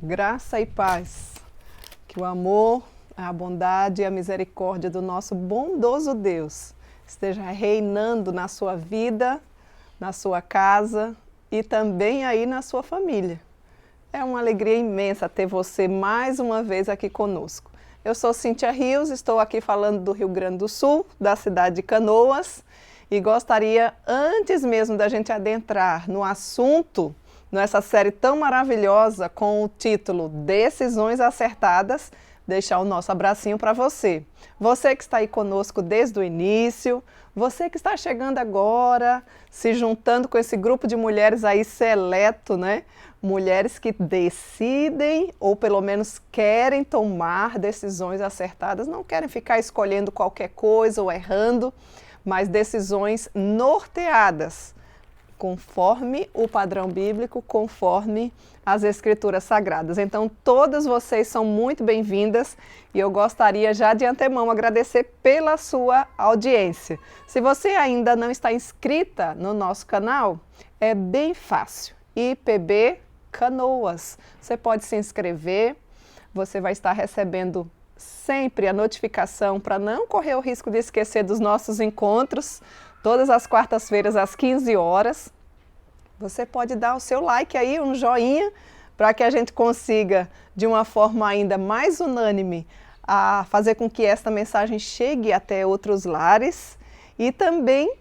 Graça e paz, que o amor, a bondade e a misericórdia do nosso bondoso Deus esteja reinando na sua vida, na sua casa e também aí na sua família. É uma alegria imensa ter você mais uma vez aqui conosco. Eu sou Cíntia Rios, estou aqui falando do Rio Grande do Sul, da cidade de Canoas, e gostaria, antes mesmo da gente adentrar no assunto, nessa série tão maravilhosa com o título Decisões Acertadas, deixar o nosso abracinho para você. Você que está aí conosco desde o início, você que está chegando agora, se juntando com esse grupo de mulheres aí seleto, né? Mulheres que decidem, ou pelo menos querem tomar decisões acertadas, não querem ficar escolhendo qualquer coisa ou errando, mas decisões norteadas, conforme o padrão bíblico, conforme as Escrituras Sagradas. Então, todas vocês são muito bem-vindas e eu gostaria já de antemão agradecer pela sua audiência. Se você ainda não está inscrita no nosso canal, é bem fácil. IPB Canoas. Você pode se inscrever, você vai estar recebendo sempre a notificação para não correr o risco de esquecer dos nossos encontros, todas as quartas-feiras às 15 horas. Você pode dar o seu like aí, um joinha, para que a gente consiga, de uma forma ainda mais unânime, a fazer com que esta mensagem chegue até outros lares. E também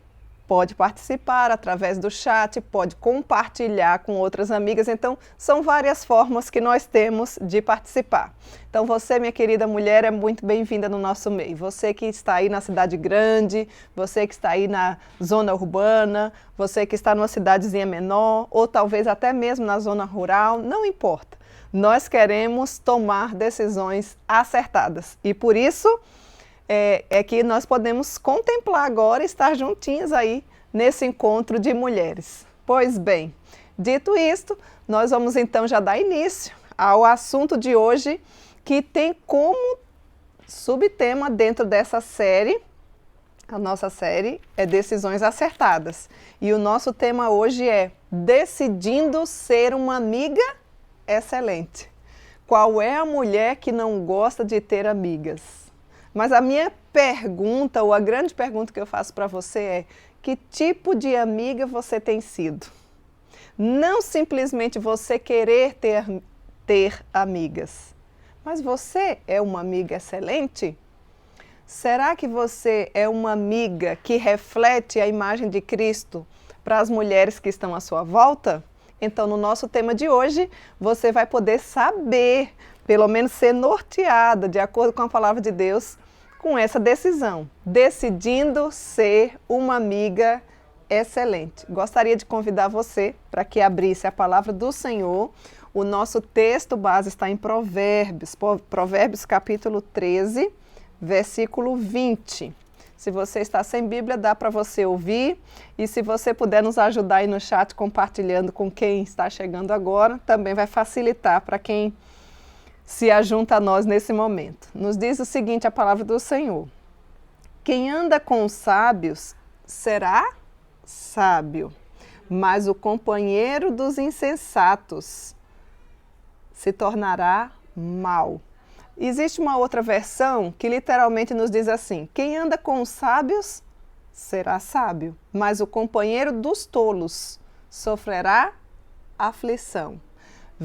pode participar através do chat, pode compartilhar com outras amigas. Então, são várias formas que nós temos de participar. Então, você, minha querida mulher, é muito bem-vinda no nosso meio. Você que está aí na cidade grande, você que está aí na zona urbana, você que está numa cidadezinha menor, ou talvez até mesmo na zona rural, não importa. Nós queremos tomar decisões acertadas. E por isso é que nós podemos contemplar agora, estar juntinhas aí nesse encontro de mulheres. Pois bem, dito isto, nós vamos então já dar início ao assunto de hoje, que tem como subtema dentro dessa série, a nossa série é Decisões Acertadas. E o nosso tema hoje é Decidindo Ser uma Amiga Excelente. Qual é a mulher que não gosta de ter amigas? Mas a minha pergunta, ou a grande pergunta que eu faço para você é: que tipo de amiga você tem sido? Não simplesmente você querer ter amigas, mas você é uma amiga excelente? Será que você é uma amiga que reflete a imagem de Cristo para as mulheres que estão à sua volta? Então, no nosso tema de hoje, você vai poder saber, pelo menos ser norteada, de acordo com a palavra de Deus, com essa decisão, decidindo ser uma amiga excelente. Gostaria de convidar você para que abrisse a palavra do Senhor. O nosso texto base está em Provérbios capítulo 13, versículo 20. Se você está sem Bíblia, dá para você ouvir. E se você puder nos ajudar aí no chat, compartilhando com quem está chegando agora, também vai facilitar para quem se ajunta a nós nesse momento. Nos diz o seguinte, a palavra do Senhor: quem anda com os sábios será sábio, mas o companheiro dos insensatos se tornará mau. Existe uma outra versão que literalmente nos diz assim: quem anda com os sábios será sábio, mas o companheiro dos tolos sofrerá aflição.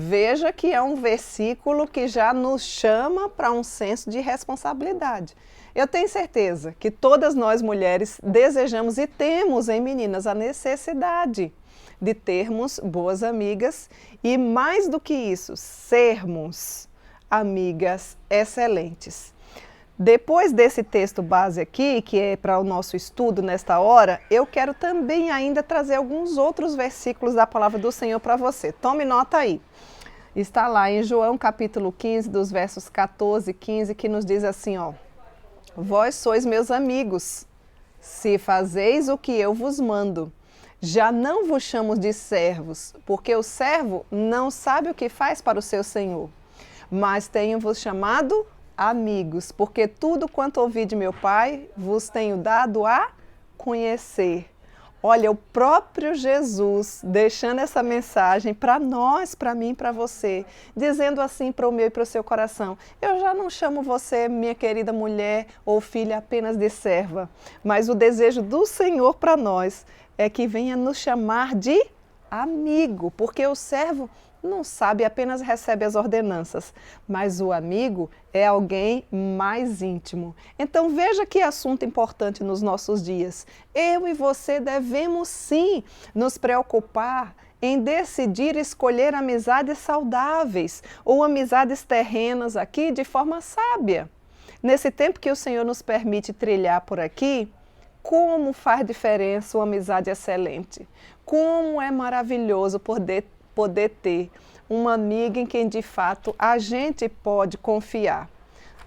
Veja que é um versículo que já nos chama para um senso de responsabilidade. Eu tenho certeza que todas nós mulheres desejamos e temos em meninas a necessidade de termos boas amigas e, mais do que isso, sermos amigas excelentes. Depois desse texto base aqui, que é para o nosso estudo nesta hora, eu quero também ainda trazer alguns outros versículos da palavra do Senhor para você. Tome nota aí. Está lá em João capítulo 15, dos versos 14 e 15, que nos diz assim, ó: vós sois meus amigos, se fazeis o que eu vos mando. Já não vos chamo de servos, porque o servo não sabe o que faz para o seu senhor. Mas tenho-vos chamado amigos, porque tudo quanto ouvi de meu Pai vos tenho dado a conhecer. Olha, o próprio Jesus deixando essa mensagem para nós, para mim, para você, dizendo assim para o meu e para o seu coração: eu já não chamo você, minha querida mulher ou filha, apenas de serva, mas o desejo do Senhor para nós é que venha nos chamar de amigo, porque o servo não sabe, apenas recebe as ordenanças, mas o amigo é alguém mais íntimo. Então veja que assunto importante nos nossos dias. Eu e você devemos sim nos preocupar em decidir escolher amizades saudáveis ou amizades terrenas aqui de forma sábia. Nesse tempo que o Senhor nos permite trilhar por aqui, como faz diferença uma amizade excelente. Como é maravilhoso poder ter uma amiga em quem de fato a gente pode confiar.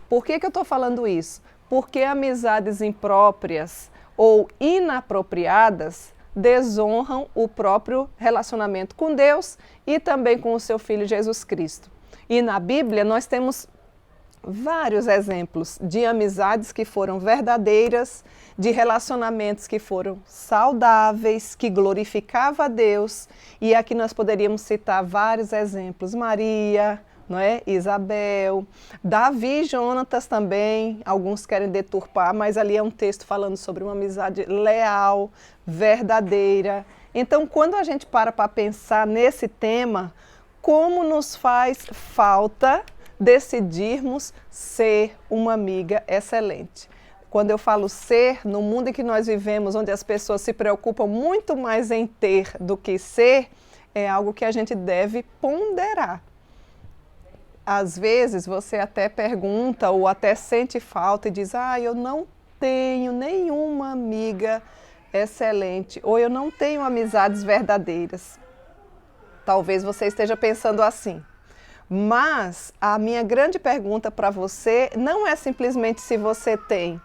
Por que eu estou falando isso? Porque amizades impróprias ou inapropriadas desonram o próprio relacionamento com Deus e também com o seu Filho Jesus Cristo. E na Bíblia nós temos vários exemplos de amizades que foram verdadeiras, de relacionamentos que foram saudáveis, que glorificavam a Deus. E aqui nós poderíamos citar vários exemplos: Maria, não é? Isabel, Davi e Jonatas também. Alguns querem deturpar, mas ali é um texto falando sobre uma amizade leal, verdadeira. Então, quando a gente para pensar nesse tema, como nos faz falta decidirmos ser uma amiga excelente. Quando eu falo ser, no mundo em que nós vivemos, onde as pessoas se preocupam muito mais em ter do que ser, é algo que a gente deve ponderar. Às vezes você até pergunta ou até sente falta e diz: eu não tenho nenhuma amiga excelente, ou eu não tenho amizades verdadeiras. Talvez você esteja pensando assim. Mas a minha grande pergunta para você não é simplesmente se você tem.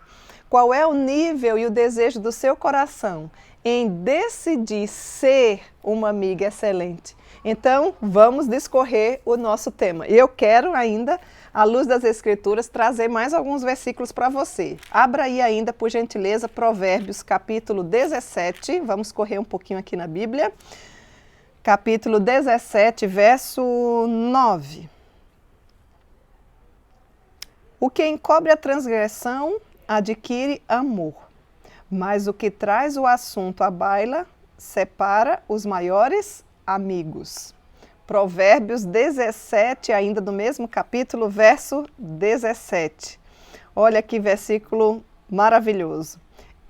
Qual é o nível e o desejo do seu coração em decidir ser uma amiga excelente? Então, vamos discorrer o nosso tema. E eu quero ainda, à luz das Escrituras, trazer mais alguns versículos para você. Abra aí ainda, por gentileza, Provérbios, capítulo 17. Vamos correr um pouquinho aqui na Bíblia. Capítulo 17, verso 9. O que encobre a transgressão adquire amor, mas o que traz o assunto à baila separa os maiores amigos. Provérbios 17, ainda do mesmo capítulo, verso 17. Olha que versículo maravilhoso.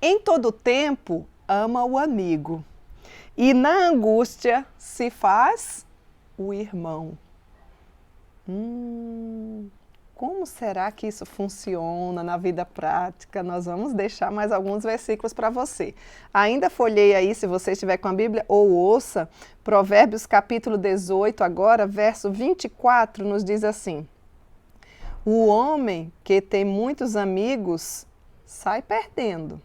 Em todo tempo ama o amigo, e na angústia se faz o irmão. Como será que isso funciona na vida prática? Nós vamos deixar mais alguns versículos para você. Ainda folheie aí, se você estiver com a Bíblia, ou ouça, Provérbios capítulo 18, agora, verso 24, nos diz assim: o homem que tem muitos amigos sai perdendo,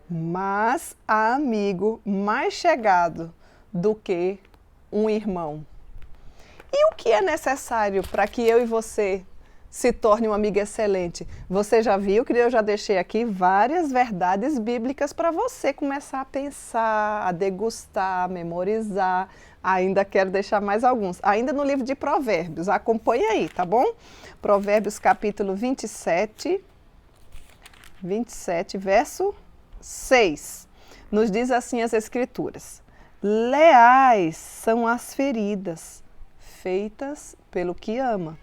mas há amigo mais chegado do que um irmão. E o que é necessário para que eu e você se torne uma amiga excelente? Você já viu que eu já deixei aqui várias verdades bíblicas para você começar a pensar, a degustar, a memorizar. Ainda quero deixar mais alguns. Ainda no livro de Provérbios, acompanhe aí, tá bom? Provérbios capítulo 27, verso 6. Nos diz assim as Escrituras: leais são as feridas feitas pelo que ama,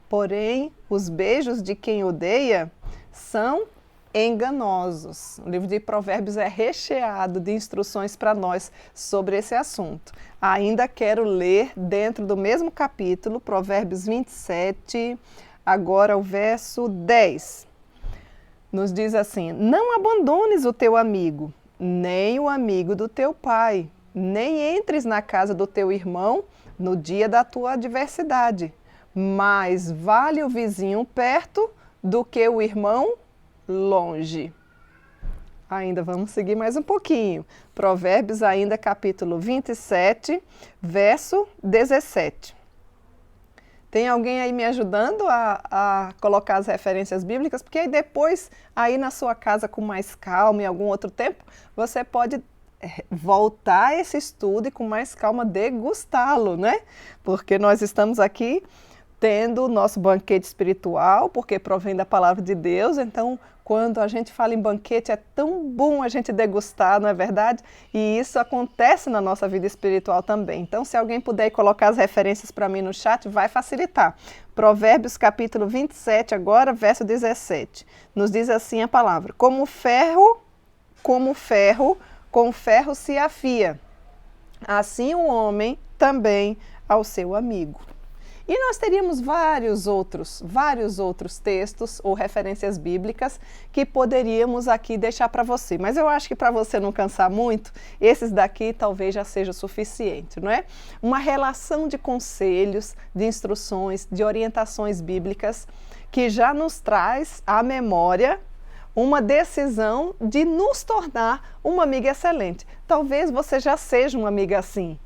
porém os beijos de quem odeia são enganosos. O livro de Provérbios é recheado de instruções para nós sobre esse assunto. Ainda quero ler dentro do mesmo capítulo, Provérbios 27, agora o verso 10. Nos diz assim: não abandones o teu amigo, nem o amigo do teu pai, nem entres na casa do teu irmão no dia da tua adversidade. Mais vale o vizinho perto do que o irmão longe. Ainda vamos seguir mais um pouquinho. Provérbios ainda capítulo 27, verso 17. Tem alguém aí me ajudando a colocar as referências bíblicas? Porque aí depois, aí na sua casa com mais calma, em algum outro tempo, você pode voltar a esse estudo e com mais calma degustá-lo, né? Porque nós estamos aqui tendo o nosso banquete espiritual, porque provém da palavra de Deus. Então, quando a gente fala em banquete, é tão bom a gente degustar, não é verdade? E isso acontece na nossa vida espiritual também. Então, se alguém puder colocar as referências para mim no chat, vai facilitar. Provérbios capítulo 27, agora, verso 17. Nos diz assim a palavra: com ferro se afia, assim o homem também ao seu amigo. E nós teríamos vários outros textos ou referências bíblicas que poderíamos aqui deixar para você. Mas eu acho que para você não cansar muito, esses daqui talvez já seja o suficiente, não é? Uma relação de conselhos, de instruções, de orientações bíblicas que já nos traz à memória uma decisão de nos tornar uma amiga excelente. Talvez você já seja uma amiga assim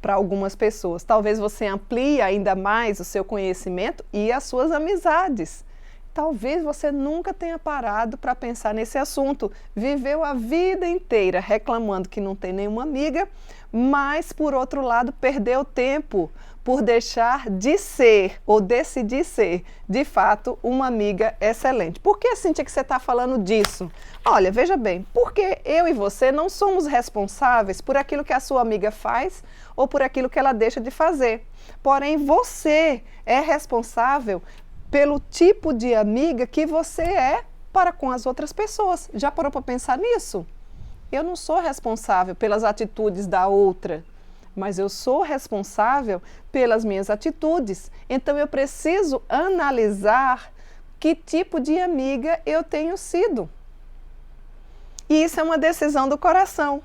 para algumas pessoas. Talvez você amplie ainda mais o seu conhecimento e as suas amizades. Talvez você nunca tenha parado para pensar nesse assunto. Viveu a vida inteira reclamando que não tem nenhuma amiga, mas, por outro lado, perdeu tempo por deixar de ser ou decidir ser, de fato, uma amiga excelente. Por que, Cíntia, que você está falando disso? Olha, veja bem, porque eu e você não somos responsáveis por aquilo que a sua amiga faz ou por aquilo que ela deixa de fazer. Porém, você é responsável pelo tipo de amiga que você é para com as outras pessoas. Já parou para pensar nisso? Eu não sou responsável pelas atitudes da outra, mas eu sou responsável pelas minhas atitudes. Então eu preciso analisar que tipo de amiga eu tenho sido. E isso é uma decisão do coração.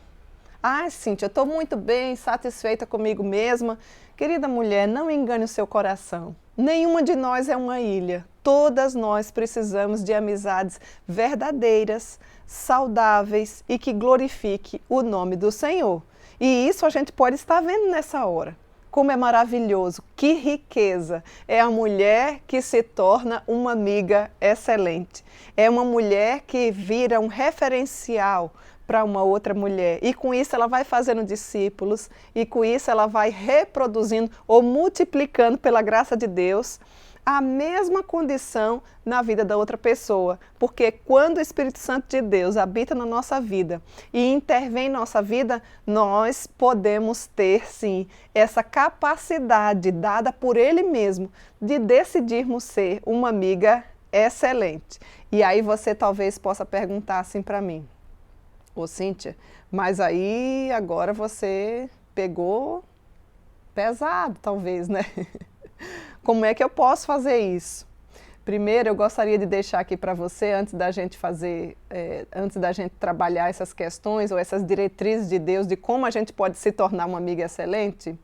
Ah, Cíntia, eu estou muito bem, satisfeita comigo mesma. Querida mulher, não engane o seu coração. Nenhuma de nós é uma ilha. Todas nós precisamos de amizades verdadeiras, saudáveis e que glorifique o nome do Senhor. E isso a gente pode estar vendo nessa hora. Como é maravilhoso, que riqueza! É a mulher que se torna uma amiga excelente. É uma mulher que vira um referencial para uma outra mulher. E com isso ela vai fazendo discípulos, e com isso ela vai reproduzindo ou multiplicando, pela graça de Deus, a mesma condição na vida da outra pessoa. Porque quando o Espírito Santo de Deus habita na nossa vida e intervém em nossa vida, nós podemos ter, sim, essa capacidade dada por Ele mesmo de decidirmos ser uma amiga excelente. E aí você talvez possa perguntar assim para mim: ô Cíntia, mas aí agora você pegou pesado, talvez, né? Como é que eu posso fazer isso? Primeiro, eu gostaria de deixar aqui para você, antes da gente trabalhar essas questões ou essas diretrizes de Deus de como a gente pode se tornar uma amiga excelente,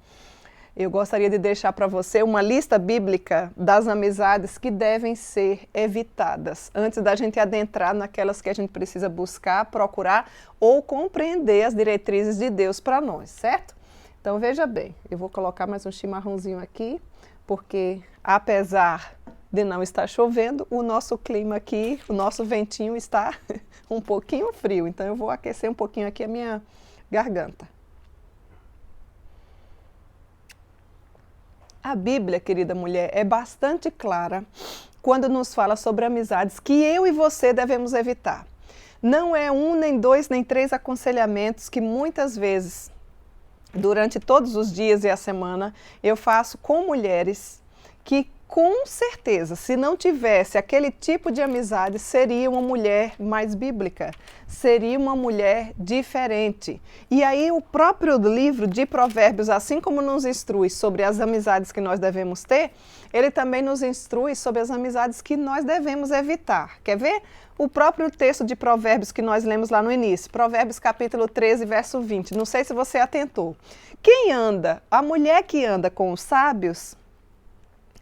eu gostaria de deixar para você uma lista bíblica das amizades que devem ser evitadas, antes da gente adentrar naquelas que a gente precisa buscar, procurar ou compreender as diretrizes de Deus para nós, certo? Então veja bem, eu vou colocar mais um chimarrãozinho aqui, porque apesar de não estar chovendo, o nosso clima aqui, o nosso ventinho está um pouquinho frio, então eu vou aquecer um pouquinho aqui a minha garganta. A Bíblia, querida mulher, é bastante clara quando nos fala sobre amizades que eu e você devemos evitar. Não é um, nem dois, nem três aconselhamentos que muitas vezes, durante todos os dias e a semana, eu faço com mulheres que, com certeza, se não tivesse aquele tipo de amizade, seria uma mulher mais bíblica, seria uma mulher diferente. E aí o próprio livro de Provérbios, assim como nos instrui sobre as amizades que nós devemos ter, ele também nos instrui sobre as amizades que nós devemos evitar. Quer ver? O próprio texto de Provérbios que nós lemos lá no início, Provérbios capítulo 13, verso 20. Não sei se você atentou. Quem anda, a mulher que anda com os sábios,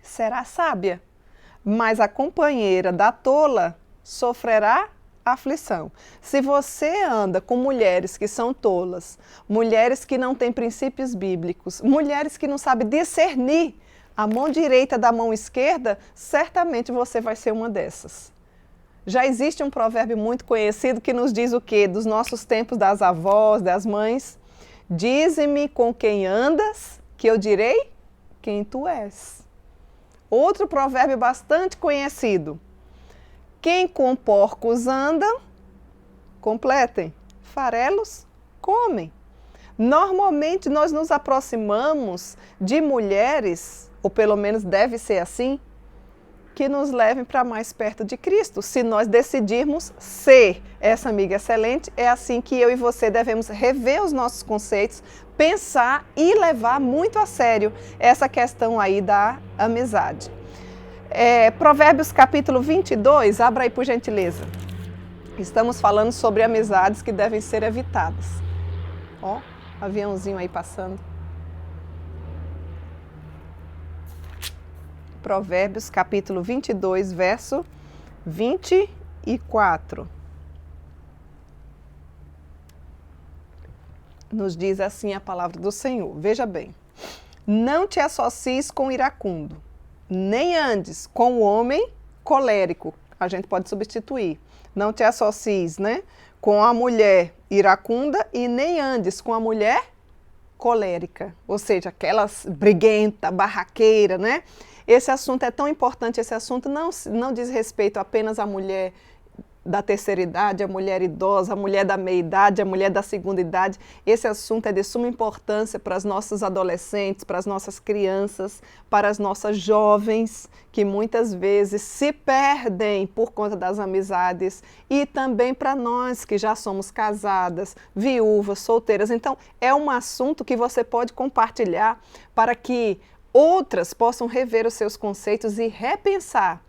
será sábia, mas a companheira da tola sofrerá aflição. Se você anda com mulheres que são tolas, mulheres que não têm princípios bíblicos, mulheres que não sabem discernir a mão direita da mão esquerda, certamente você vai ser uma dessas. Já existe um provérbio muito conhecido que nos diz o quê? Dos nossos tempos, das avós, das mães. Dize-me com quem andas, que eu direi quem tu és. Outro provérbio bastante conhecido. Quem com porcos anda, completem, farelos comem. Normalmente nós nos aproximamos de mulheres, ou pelo menos deve ser assim, que nos levem para mais perto de Cristo. Se nós decidirmos ser essa amiga excelente, é assim que eu e você devemos rever os nossos conceitos, pensar e levar muito a sério essa questão aí da amizade. Provérbios capítulo 22, abra aí por gentileza. Estamos falando sobre amizades que devem ser evitadas. Ó, aviãozinho aí passando. Provérbios capítulo 22, verso 24. Nos diz assim a palavra do Senhor. Veja bem. Não te associes com o iracundo, nem andes com o homem colérico. A gente pode substituir. Não te associes, né, com a mulher iracunda e nem andes com a mulher colérica. Ou seja, aquelas briguenta, barraqueira, né? Esse assunto é tão importante, esse assunto não diz respeito apenas à mulher da terceira idade, à mulher idosa, à mulher da meia-idade, à mulher da segunda idade. Esse assunto é de suma importância para os nossos adolescentes, para as nossas crianças, para as nossas jovens, que muitas vezes se perdem por conta das amizades, e também para nós que já somos casadas, viúvas, solteiras. Então, é um assunto que você pode compartilhar para que outras possam rever os seus conceitos e repensar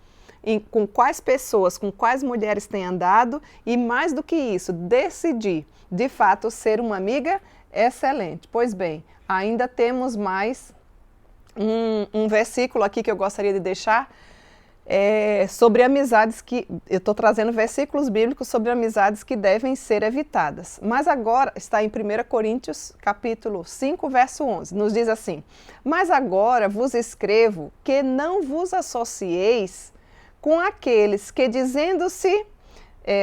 com quais pessoas, com quais mulheres tem andado e, mais do que isso, decidir, de fato, ser uma amiga excelente. Pois bem, ainda temos mais um versículo aqui que eu gostaria de deixar sobre amizades que... Eu estou trazendo versículos bíblicos sobre amizades que devem ser evitadas. Mas agora está em 1 Coríntios, capítulo 5, verso 11. Nos diz assim: mas agora vos escrevo que não vos associeis com aqueles que, dizendo-se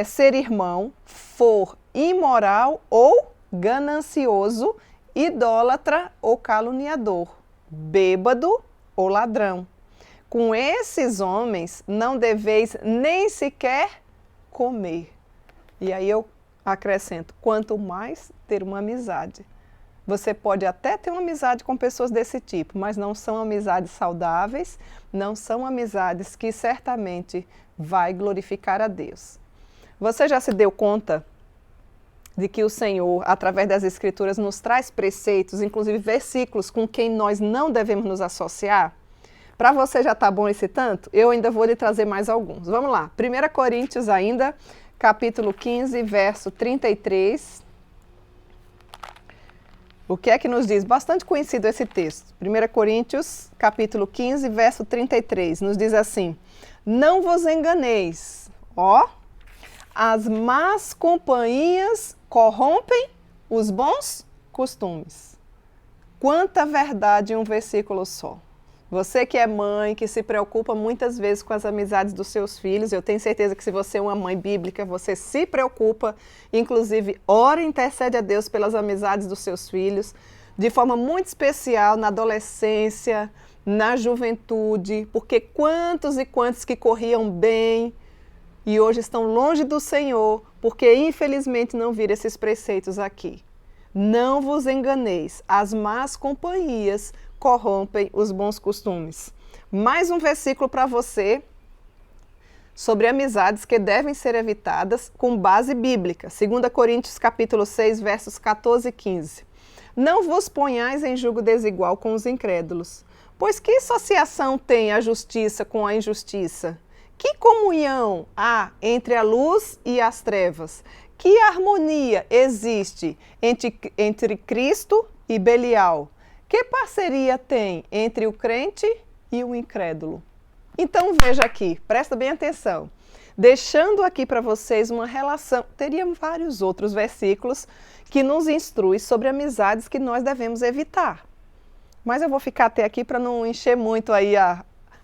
ser irmão, for imoral ou ganancioso, idólatra ou caluniador, bêbado ou ladrão. Com esses homens não deveis nem sequer comer. E aí eu acrescento, quanto mais ter uma amizade. Você pode até ter uma amizade com pessoas desse tipo, mas não são amizades saudáveis, não são amizades que certamente vai glorificar a Deus. Você já se deu conta de que o Senhor, através das Escrituras, nos traz preceitos, inclusive versículos com quem nós não devemos nos associar? Para você já está bom esse tanto? Eu ainda vou lhe trazer mais alguns. Vamos lá. 1 Coríntios ainda, capítulo 15, verso 33. O que é que nos diz? Bastante conhecido esse texto. 1 Coríntios, capítulo 15, verso 33. Nos diz assim: não vos enganeis, as más companhias corrompem os bons costumes. Quanta verdade em um versículo só. Você que é mãe, que se preocupa muitas vezes com as amizades dos seus filhos, eu tenho certeza que se você é uma mãe bíblica, você se preocupa, inclusive ora e intercede a Deus pelas amizades dos seus filhos, de forma muito especial na adolescência, na juventude, porque quantos e quantos que corriam bem e hoje estão longe do Senhor, porque infelizmente não viram esses preceitos aqui. Não vos enganeis, as más companhias corrompem os bons costumes. Mais um versículo para você sobre amizades que devem ser evitadas com base bíblica. 2 Coríntios capítulo 6, versos 14 e 15. Não vos ponhais em julgo desigual com os incrédulos, pois que associação tem a justiça com a injustiça? Que comunhão há entre a luz e as trevas? Que harmonia existe entre Cristo e Belial? Que parceria tem entre o crente e o incrédulo? Então veja aqui, presta bem atenção. Deixando aqui para vocês uma relação, teria vários outros versículos que nos instruem sobre amizades que nós devemos evitar. Mas eu vou ficar até aqui para não encher muito aí a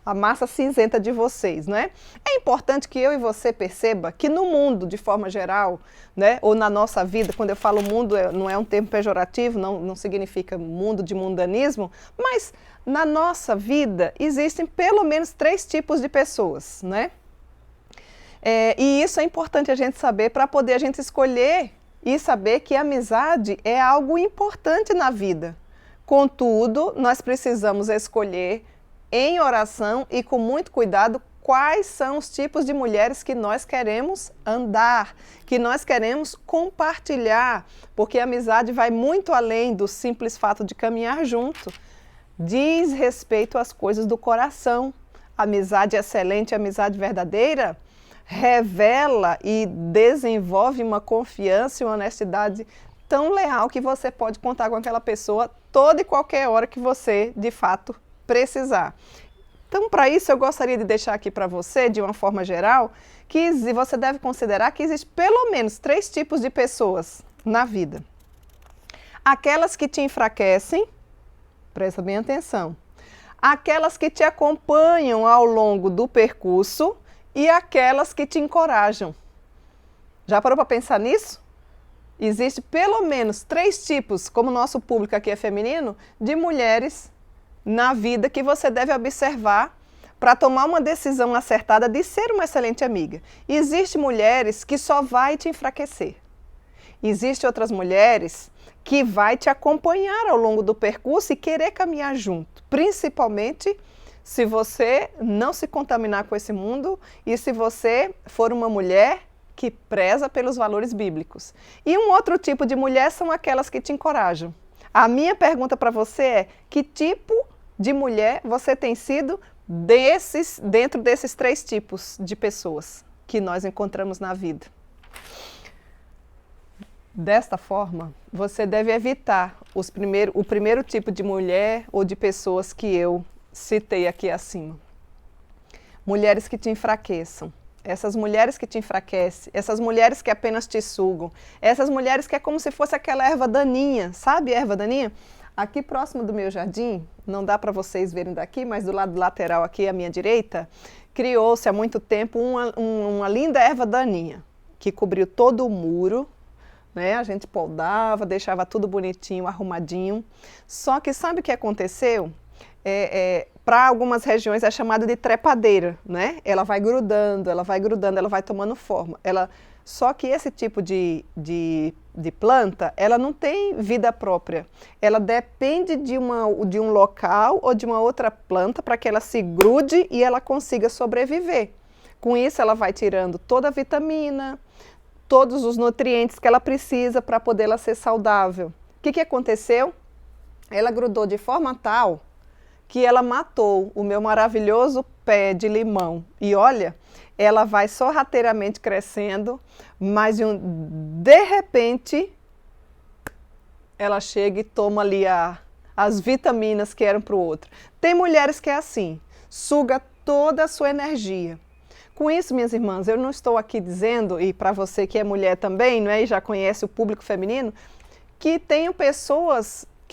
a massa cinzenta de vocês, né? É importante que eu e você perceba que no mundo, de forma geral, né, ou na nossa vida, quando eu falo mundo, não é um termo pejorativo, não significa mundo de mundanismo, mas na nossa vida existem pelo menos 3 tipos de pessoas, né? E isso é importante a gente saber para poder a gente escolher e saber que a amizade é algo importante na vida. Contudo, nós precisamos escolher em oração e com muito cuidado quais são os tipos de mulheres que nós queremos andar, que nós queremos compartilhar, porque a amizade vai muito além do simples fato de caminhar junto. Diz respeito às coisas do coração. Amizade excelente, amizade verdadeira, revela e desenvolve uma confiança e uma honestidade tão leal que você pode contar com aquela pessoa toda e qualquer hora que você, de fato, precisar. Então, para isso, eu gostaria de deixar aqui para você, de uma forma geral, que você deve considerar que existe pelo menos 3 tipos de pessoas na vida. Aquelas que te enfraquecem, presta bem atenção, aquelas que te acompanham ao longo do percurso e aquelas que te encorajam. Já parou para pensar nisso? Existe pelo menos 3 tipos, como o nosso público aqui é feminino, de mulheres na vida que você deve observar para tomar uma decisão acertada de ser uma excelente amiga. Existem mulheres que só vai te enfraquecer. Existem outras mulheres que vai te acompanhar ao longo do percurso e querer caminhar junto, principalmente se você não se contaminar com esse mundo e se você for uma mulher que preza pelos valores bíblicos. E um outro tipo de mulher são aquelas que te encorajam. A minha pergunta para você é: que tipo de mulher você tem sido dentro desses 3 tipos de pessoas que nós encontramos na vida? Desta forma, você deve evitar o primeiro tipo de mulher ou de pessoas que eu citei aqui acima. Mulheres que te enfraqueçam. Essas mulheres que te enfraquecem, essas mulheres que apenas te sugam, essas mulheres que é como se fosse aquela erva daninha, sabe erva daninha? Aqui próximo do meu jardim, não dá para vocês verem daqui, mas do lado lateral aqui à minha direita, criou-se há muito tempo uma linda erva daninha, que cobriu todo o muro, né? A gente podava, deixava tudo bonitinho, arrumadinho. Só que sabe o que aconteceu? Para algumas regiões é chamada de trepadeira, né? Ela vai grudando, ela vai tomando forma. Só que esse tipo de planta, ela não tem vida própria. Ela depende de um local ou de uma outra planta para que ela se grude e ela consiga sobreviver. Com isso, ela vai tirando toda a vitamina, todos os nutrientes que ela precisa para poder ela ser saudável. O que aconteceu? Ela grudou de forma tal que ela matou o meu maravilhoso pé de limão. E olha, ela vai sorrateiramente crescendo, mas de repente ela chega e toma ali as vitaminas que eram para o outro. Tem mulheres que é assim, suga toda a sua energia. Com isso, minhas irmãs, eu não estou aqui dizendo, e para você que é mulher também, não é, e já conhece o público feminino, que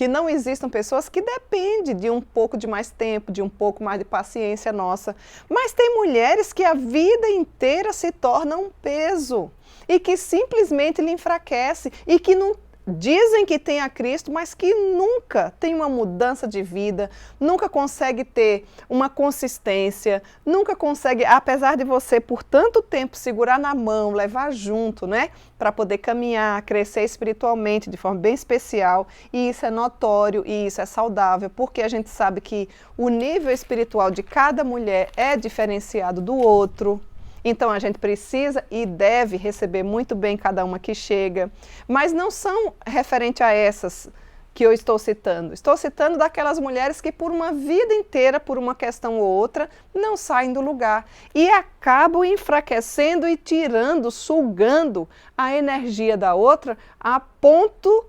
não existam pessoas que dependem de um pouco de mais tempo, de um pouco mais de paciência nossa. Mas tem mulheres que a vida inteira se tornam um peso e que simplesmente lhe enfraquece e que não dizem que tem a Cristo, mas que nunca tem uma mudança de vida, nunca consegue ter uma consistência, nunca consegue, apesar de você por tanto tempo segurar na mão, levar junto, né, para poder caminhar, crescer espiritualmente de forma bem especial, e isso é notório e isso é saudável, porque a gente sabe que o nível espiritual de cada mulher é diferenciado do outro. Então a gente precisa e deve receber muito bem cada uma que chega, mas não são referente a essas que eu estou citando. Estou citando daquelas mulheres que por uma vida inteira, por uma questão ou outra, não saem do lugar e acabam enfraquecendo e tirando, sugando a energia da outra a ponto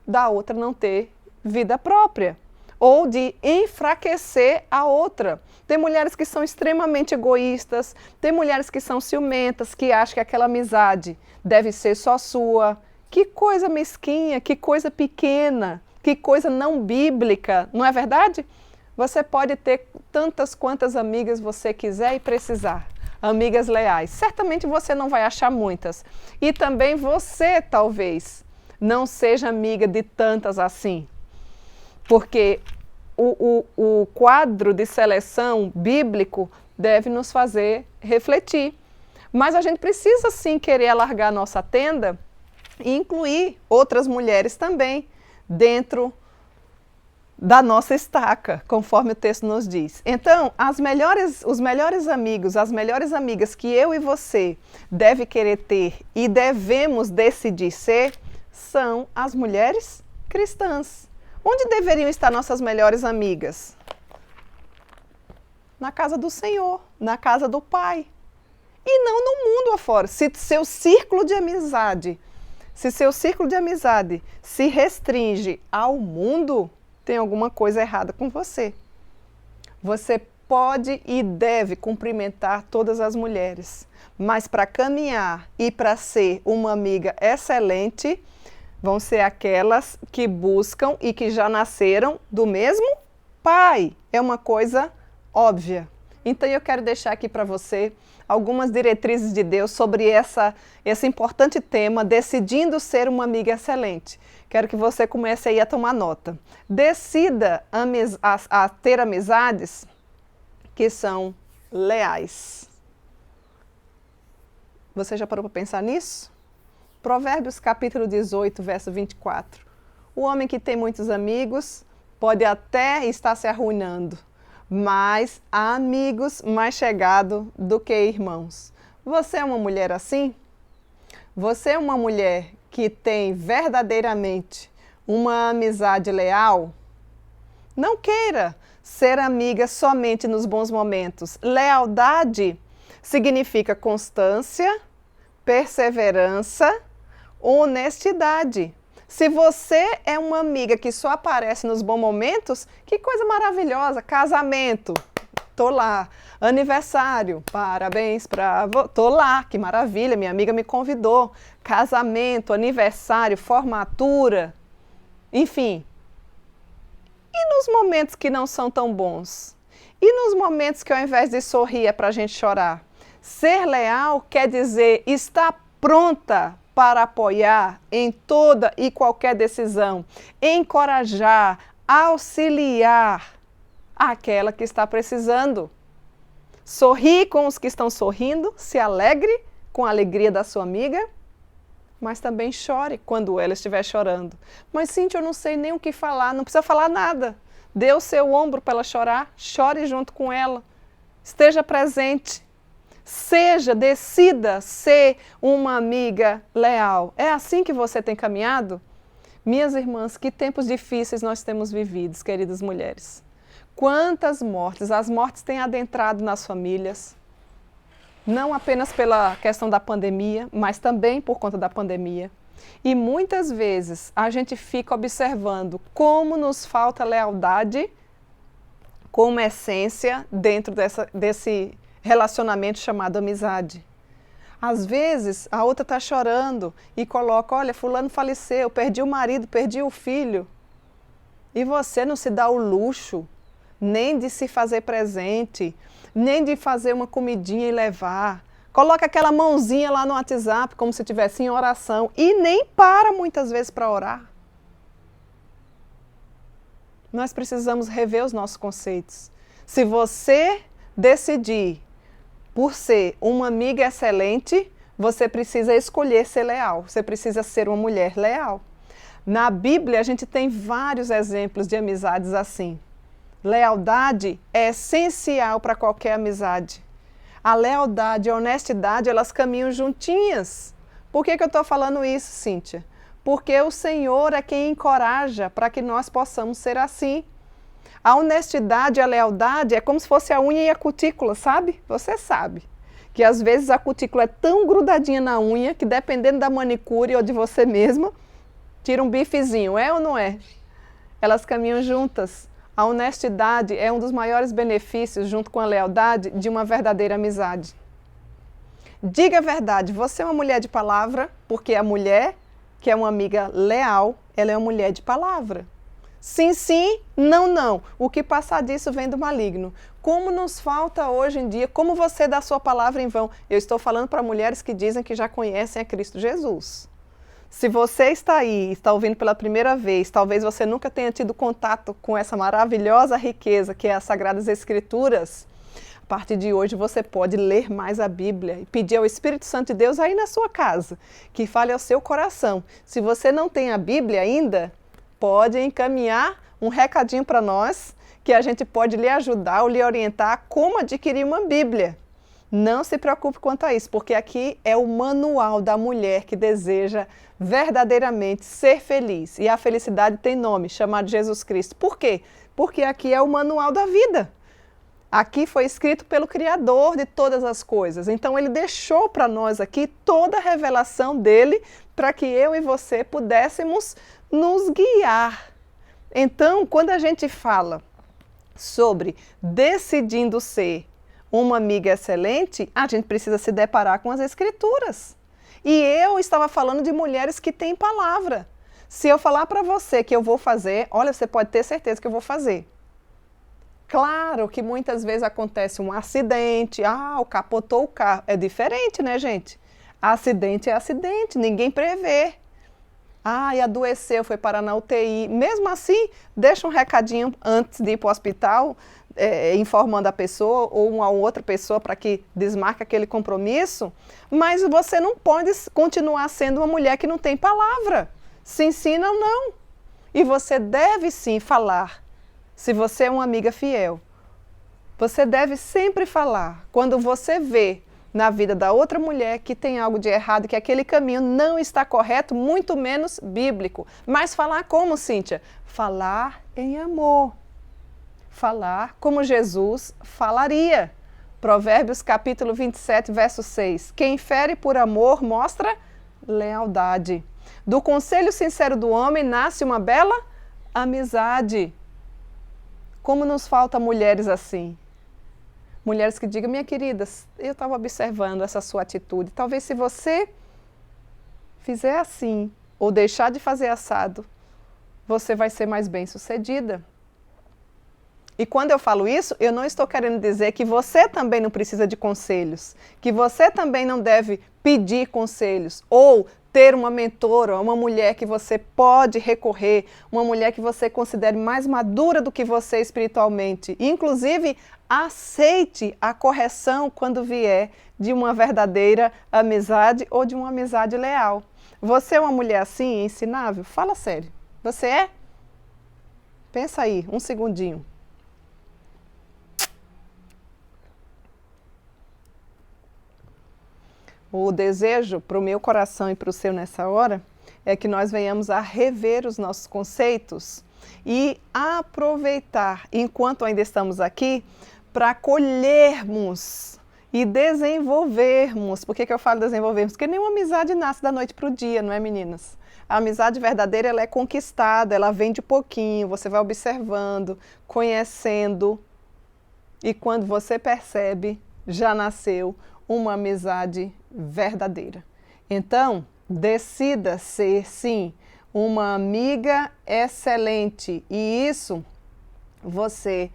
da outra não ter vida própria ou de enfraquecer a outra. Tem mulheres que são extremamente egoístas, tem mulheres que são ciumentas, que acham que aquela amizade deve ser só sua. Que coisa mesquinha, que coisa pequena, que coisa não bíblica, não é verdade? Você pode ter tantas quantas amigas você quiser e precisar. Amigas leais. Certamente você não vai achar muitas. E também você, talvez, não seja amiga de tantas assim. Porque o quadro de seleção bíblico deve nos fazer refletir. Mas a gente precisa sim querer alargar a nossa tenda e incluir outras mulheres também dentro da nossa estaca, conforme o texto nos diz. Então, os melhores amigos, as melhores amigas que eu e você deve querer ter e devemos decidir ser, são as mulheres cristãs. Onde deveriam estar nossas melhores amigas? Na casa do Senhor, na casa do Pai. E não no mundo afora. Se seu círculo de amizade se restringe ao mundo, tem alguma coisa errada com você. Você pode e deve cumprimentar todas as mulheres, mas para caminhar e para ser uma amiga excelente, vão ser aquelas que buscam e que já nasceram do mesmo pai. É uma coisa óbvia. Então eu quero deixar aqui para você algumas diretrizes de Deus sobre esse importante tema, decidindo ser uma amiga excelente. Quero que você comece aí a tomar nota. Decida a ter amizades que são leais. Você já parou para pensar nisso? Provérbios capítulo 18, verso 24. O homem que tem muitos amigos pode até estar se arruinando, mas há amigos mais chegados do que irmãos. Você é uma mulher assim? Você é uma mulher que tem verdadeiramente uma amizade leal? Não queira ser amiga somente nos bons momentos. Lealdade significa constância, perseverança, honestidade. Se você é uma amiga que só aparece nos bons momentos, que coisa maravilhosa! Casamento, tô lá. Aniversário, parabéns pra você, tô lá, que maravilha, minha amiga me convidou. Casamento, aniversário, formatura, enfim. E nos momentos que não são tão bons? E nos momentos que ao invés de sorrir é pra gente chorar? Ser leal quer dizer estar pronta para apoiar em toda e qualquer decisão, encorajar, auxiliar aquela que está precisando. Sorri com os que estão sorrindo, se alegre com a alegria da sua amiga, mas também chore quando ela estiver chorando. Mas Cíntia, eu não sei nem o que falar, não precisa falar nada. Dê o seu ombro para ela chorar, chore junto com ela, esteja presente. Decida ser uma amiga leal. É assim que você tem caminhado? Minhas irmãs, que tempos difíceis nós temos vivido, queridas mulheres. Quantas mortes, as mortes têm adentrado nas famílias, não apenas pela questão da pandemia, mas também por conta da pandemia. E muitas vezes a gente fica observando como nos falta lealdade como essência dentro desse relacionamento chamado amizade. Às vezes, a outra está chorando e coloca, olha, fulano faleceu, perdi o marido, perdi o filho. E você não se dá o luxo nem de se fazer presente, nem de fazer uma comidinha e levar. Coloca aquela mãozinha lá no WhatsApp, como se estivesse em oração, e nem para muitas vezes para orar. Nós precisamos rever os nossos conceitos. Se você decidir por ser uma amiga excelente, você precisa escolher ser leal. Você precisa ser uma mulher leal. Na Bíblia, a gente tem vários exemplos de amizades assim. Lealdade é essencial para qualquer amizade. A lealdade e a honestidade, elas caminham juntinhas. Por que eu estou falando isso, Cíntia? Porque o Senhor é quem encoraja para que nós possamos ser assim. A honestidade e a lealdade é como se fosse a unha e a cutícula, sabe? Você sabe que às vezes a cutícula é tão grudadinha na unha que dependendo da manicure ou de você mesma, tira um bifezinho, é ou não é? Elas caminham juntas. A honestidade é um dos maiores benefícios, junto com a lealdade, de uma verdadeira amizade. Diga a verdade, você é uma mulher de palavra, porque a mulher que é uma amiga leal, ela é uma mulher de palavra. Sim, sim, não, não. O que passar disso vem do maligno. Como nos falta hoje em dia, como você dá sua palavra em vão? Eu estou falando para mulheres que dizem que já conhecem a Cristo Jesus. Se você está aí, está ouvindo pela primeira vez, talvez você nunca tenha tido contato com essa maravilhosa riqueza que é as Sagradas Escrituras, a partir de hoje você pode ler mais a Bíblia e pedir ao Espírito Santo de Deus aí na sua casa, que fale ao seu coração. Se você não tem a Bíblia ainda, pode encaminhar um recadinho para nós, que a gente pode lhe ajudar ou lhe orientar como adquirir uma Bíblia. Não se preocupe quanto a isso, porque aqui é o manual da mulher que deseja verdadeiramente ser feliz. E a felicidade tem nome, chamado Jesus Cristo. Por quê? Porque aqui é o manual da vida. Aqui foi escrito pelo Criador de todas as coisas. Então ele deixou para nós aqui toda a revelação dele para que eu e você pudéssemos nos guiar. Então, quando a gente fala sobre decidindo ser uma amiga excelente, a gente precisa se deparar com as Escrituras. E eu estava falando de mulheres que têm palavra. Se eu falar para você que eu vou fazer, olha, você pode ter certeza que eu vou fazer. Claro que muitas vezes acontece um acidente, capotou o carro. É diferente, né, gente? Acidente é acidente, ninguém prevê. E adoeceu, foi parar na UTI. Mesmo assim, deixa um recadinho antes de ir para o hospital, informando a pessoa ou uma outra pessoa para que desmarque aquele compromisso. Mas você não pode continuar sendo uma mulher que não tem palavra. Se ensina ou não. E você deve sim falar. Se você é uma amiga fiel, você deve sempre falar. Quando você vê na vida da outra mulher que tem algo de errado, que aquele caminho não está correto, muito menos bíblico. Mas falar como, Cíntia? Falar em amor. Falar como Jesus falaria. Provérbios capítulo 27, verso 6. Quem fere por amor mostra lealdade. Do conselho sincero do homem nasce uma bela amizade. Como nos falta mulheres assim? Mulheres que digam, minha querida, eu estava observando essa sua atitude. Talvez se você fizer assim, ou deixar de fazer assado, você vai ser mais bem-sucedida. E quando eu falo isso, eu não estou querendo dizer que você também não precisa de conselhos, que você também não deve pedir conselhos, ou ter uma mentora, uma mulher que você pode recorrer, uma mulher que você considere mais madura do que você espiritualmente. Inclusive, aceite a correção quando vier de uma verdadeira amizade ou de uma amizade leal. Você é uma mulher assim, ensinável? Fala sério. Você é? Pensa aí, um segundinho. O desejo para o meu coração e para o seu nessa hora é que nós venhamos a rever os nossos conceitos e aproveitar, enquanto ainda estamos aqui, para colhermos e desenvolvermos. Por que eu falo desenvolvermos? Porque nenhuma amizade nasce da noite para o dia, não é, meninas? A amizade verdadeira ela é conquistada, ela vem de pouquinho, você vai observando, conhecendo, e quando você percebe, já nasceu uma amizade verdadeira. Então, decida ser, sim, uma amiga excelente. E isso você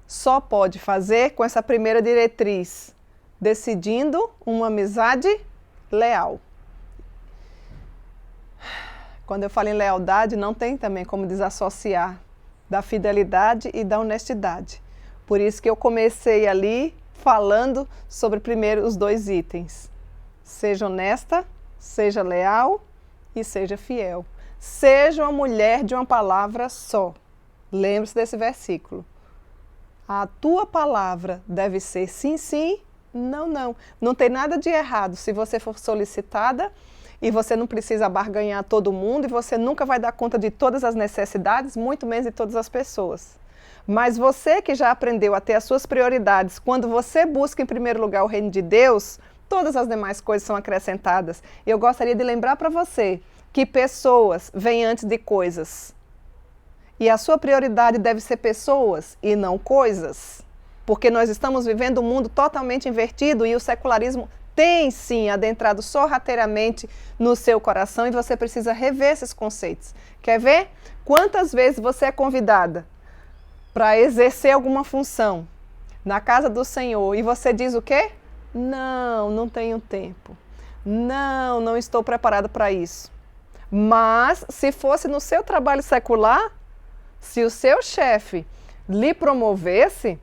só pode fazer com essa primeira diretriz, decidindo uma amizade leal. Quando eu falo em lealdade, não tem também como desassociar da fidelidade e da honestidade. Por isso que eu comecei ali falando sobre primeiro os dois itens. Seja honesta, seja leal e seja fiel. Seja uma mulher de uma palavra só. Lembre-se desse versículo. A tua palavra deve ser sim, sim, não, não. Não tem nada de errado se você for solicitada e você não precisa barganhar todo mundo e você nunca vai dar conta de todas as necessidades, muito menos de todas as pessoas. Mas você que já aprendeu a ter as suas prioridades, quando você busca em primeiro lugar o reino de Deus, todas as demais coisas são acrescentadas. Eu gostaria de lembrar para você que pessoas vêm antes de coisas. E a sua prioridade deve ser pessoas e não coisas. Porque nós estamos vivendo um mundo totalmente invertido e o secularismo tem sim adentrado sorrateiramente no seu coração e você precisa rever esses conceitos. Quer ver? Quantas vezes você é convidada para exercer alguma função na casa do Senhor e você diz o quê? Não, não tenho tempo. Não, não estou preparada para isso. Mas se fosse no seu trabalho secular, se o seu chefe lhe promovesse,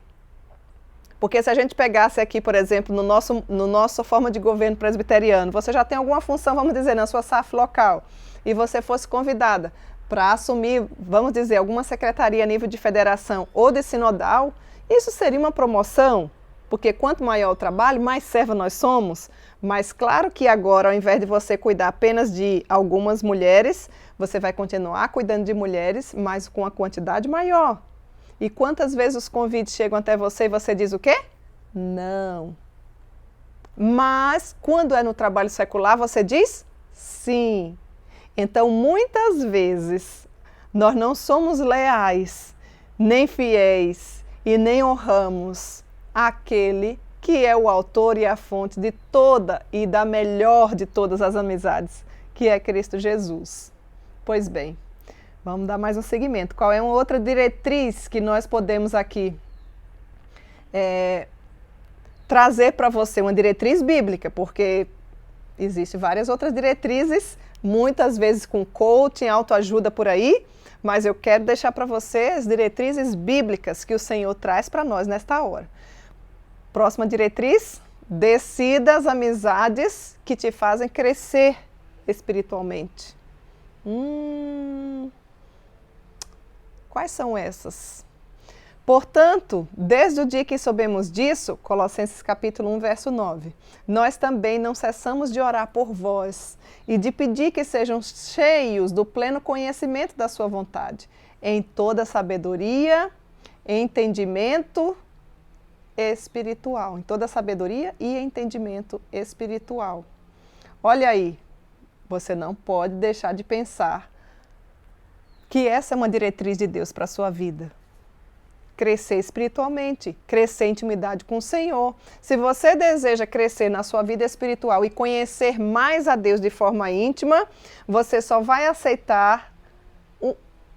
porque se a gente pegasse aqui, por exemplo, no nossa forma de governo presbiteriano, você já tem alguma função, vamos dizer, na sua SAF local, e você fosse convidada para assumir, vamos dizer, alguma secretaria a nível de federação ou de sinodal, isso seria uma promoção, porque quanto maior o trabalho, mais serva nós somos. Mas claro que agora, ao invés de você cuidar apenas de algumas mulheres, você vai continuar cuidando de mulheres, mas com uma quantidade maior. E quantas vezes os convites chegam até você e você diz o quê? Não. Mas quando é no trabalho secular, você diz sim. Então, muitas vezes, nós não somos leais, nem fiéis e nem honramos aquele que é o autor e a fonte de toda e da melhor de todas as amizades, que é Cristo Jesus. Pois bem, vamos dar mais um segmento. Qual é uma outra diretriz que nós podemos aqui trazer para você? Uma diretriz bíblica, porque existem várias outras diretrizes, muitas vezes com coaching, autoajuda por aí, mas eu quero deixar para você as diretrizes bíblicas que o Senhor traz para nós nesta hora. Próxima diretriz: decida as amizades que te fazem crescer espiritualmente. Quais são essas? Portanto, desde o dia que soubemos disso, Colossenses capítulo 1, verso 9, nós também não cessamos de orar por vós e de pedir que sejam cheios do pleno conhecimento da sua vontade, em toda sabedoria, entendimento espiritual, em toda sabedoria e entendimento espiritual. Olha aí, você não pode deixar de pensar que essa é uma diretriz de Deus para a sua vida. Crescer espiritualmente, crescer em intimidade com o Senhor. Se você deseja crescer na sua vida espiritual e conhecer mais a Deus de forma íntima, você só vai aceitar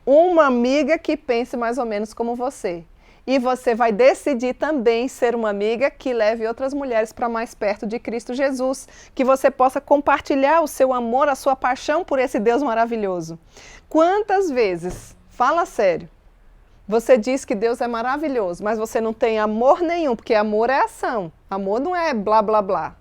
uma amiga que pense mais ou menos como você. E você vai decidir também ser uma amiga que leve outras mulheres para mais perto de Cristo Jesus, que você possa compartilhar o seu amor, a sua paixão por esse Deus maravilhoso. Quantas vezes, fala sério, você diz que Deus é maravilhoso, mas você não tem amor nenhum, porque amor é ação, amor não é blá blá blá.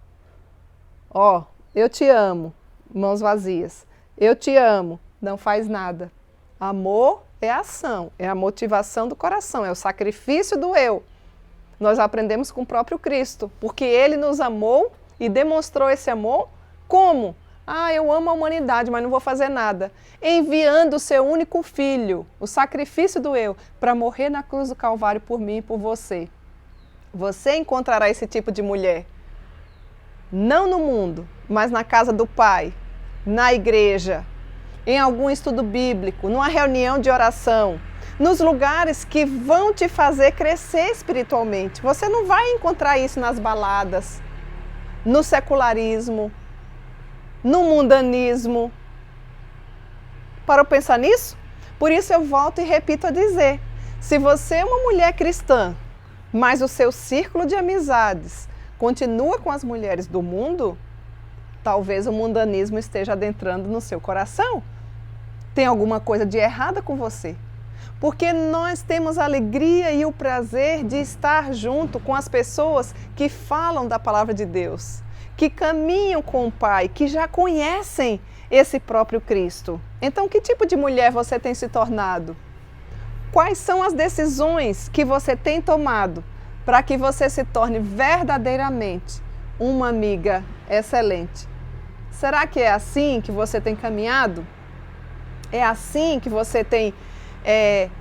Ó, eu te amo, mãos vazias, eu te amo, não faz nada. Amor é a ação, é a motivação do coração, é o sacrifício do eu. Nós aprendemos com o próprio Cristo, porque Ele nos amou e demonstrou esse amor como? Eu amo a humanidade, mas não vou fazer nada. Enviando o seu único filho, o sacrifício do eu, para morrer na cruz do Calvário por mim e por você. Você encontrará esse tipo de mulher, não no mundo, mas na casa do Pai, na igreja, em algum estudo bíblico, numa reunião de oração, nos lugares que vão te fazer crescer espiritualmente. Você não vai encontrar isso nas baladas, no secularismo, no mundanismo. Parou para pensar nisso? Por isso eu volto e repito a dizer, se você é uma mulher cristã, mas o seu círculo de amizades continua com as mulheres do mundo, talvez o mundanismo esteja adentrando no seu coração. Tem alguma coisa de errada com você. Porque nós temos a alegria e o prazer de estar junto com as pessoas que falam da palavra de Deus, que caminham com o Pai, que já conhecem esse próprio Cristo. Então, que tipo de mulher você tem se tornado? Quais são as decisões que você tem tomado para que você se torne verdadeiramente uma amiga excelente? Será que é assim que você tem caminhado? É assim que você tem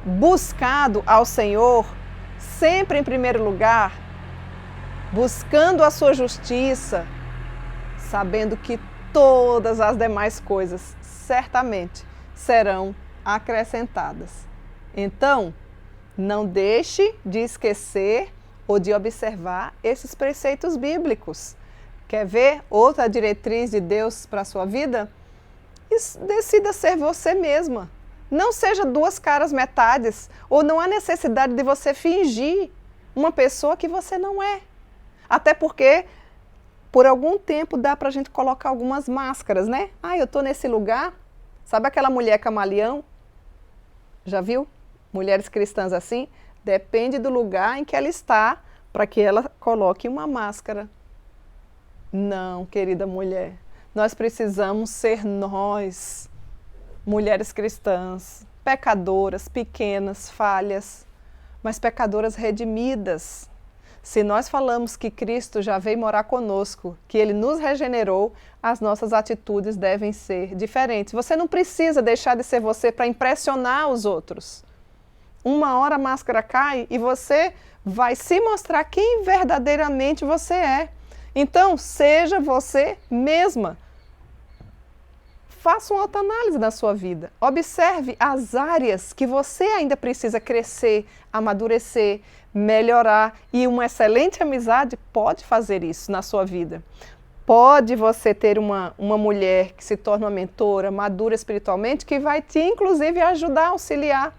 buscado ao Senhor, sempre em primeiro lugar, buscando a sua justiça, sabendo que todas as demais coisas certamente serão acrescentadas. Então, não deixe de esquecer ou de observar esses preceitos bíblicos. Quer ver outra diretriz de Deus para a sua vida? Decida ser você mesma. Não seja duas caras metades, ou não há necessidade de você fingir uma pessoa que você não é. Até porque, por algum tempo, dá para a gente colocar algumas máscaras, né? Ah, eu estou nesse lugar. Sabe aquela mulher camaleão? Já viu? Mulheres cristãs assim? Depende do lugar em que ela está, para que ela coloque uma máscara. Não, querida mulher. Nós precisamos ser nós, mulheres cristãs, pecadoras, pequenas, falhas, mas pecadoras redimidas. Se nós falamos que Cristo já veio morar conosco, que Ele nos regenerou, as nossas atitudes devem ser diferentes. Você não precisa deixar de ser você para impressionar os outros. Uma hora a máscara cai e você vai se mostrar quem verdadeiramente você é. Então, seja você mesma. Faça uma autoanálise na sua vida. Observe as áreas que você ainda precisa crescer, amadurecer, melhorar. E uma excelente amizade pode fazer isso na sua vida. Pode você ter uma mulher que se torna uma mentora, madura espiritualmente, que vai te, inclusive, ajudar, auxiliar.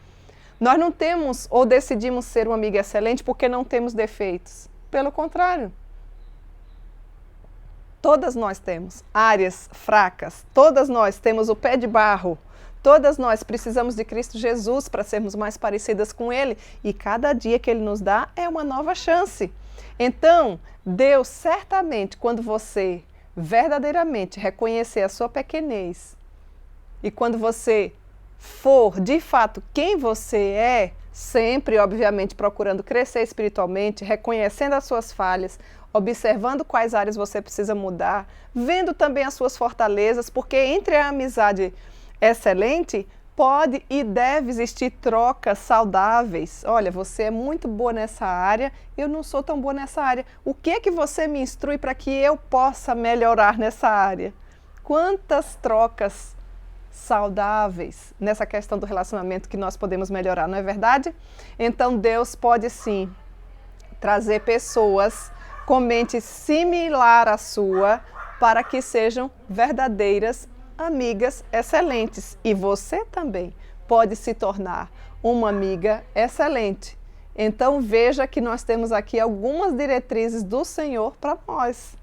Nós não temos ou decidimos ser uma amiga excelente porque não temos defeitos. Pelo contrário. Todas nós temos áreas fracas, todas nós temos o pé de barro, todas nós precisamos de Cristo Jesus para sermos mais parecidas com Ele e cada dia que Ele nos dá é uma nova chance. Então, Deus certamente, quando você verdadeiramente reconhecer a sua pequenez e quando você for de fato quem você é, sempre, obviamente, procurando crescer espiritualmente, reconhecendo as suas falhas, observando quais áreas você precisa mudar, vendo também as suas fortalezas, porque entre a amizade excelente, pode e deve existir trocas saudáveis. Olha, você é muito boa nessa área, eu não sou tão boa nessa área. O que é que você me instrui para que eu possa melhorar nessa área? Quantas trocas saudáveis nessa questão do relacionamento que nós podemos melhorar, não é verdade? Então Deus pode sim trazer pessoas com mente similar à sua, para que sejam verdadeiras amigas excelentes. E você também pode se tornar uma amiga excelente. Então veja que nós temos aqui algumas diretrizes do Senhor para nós.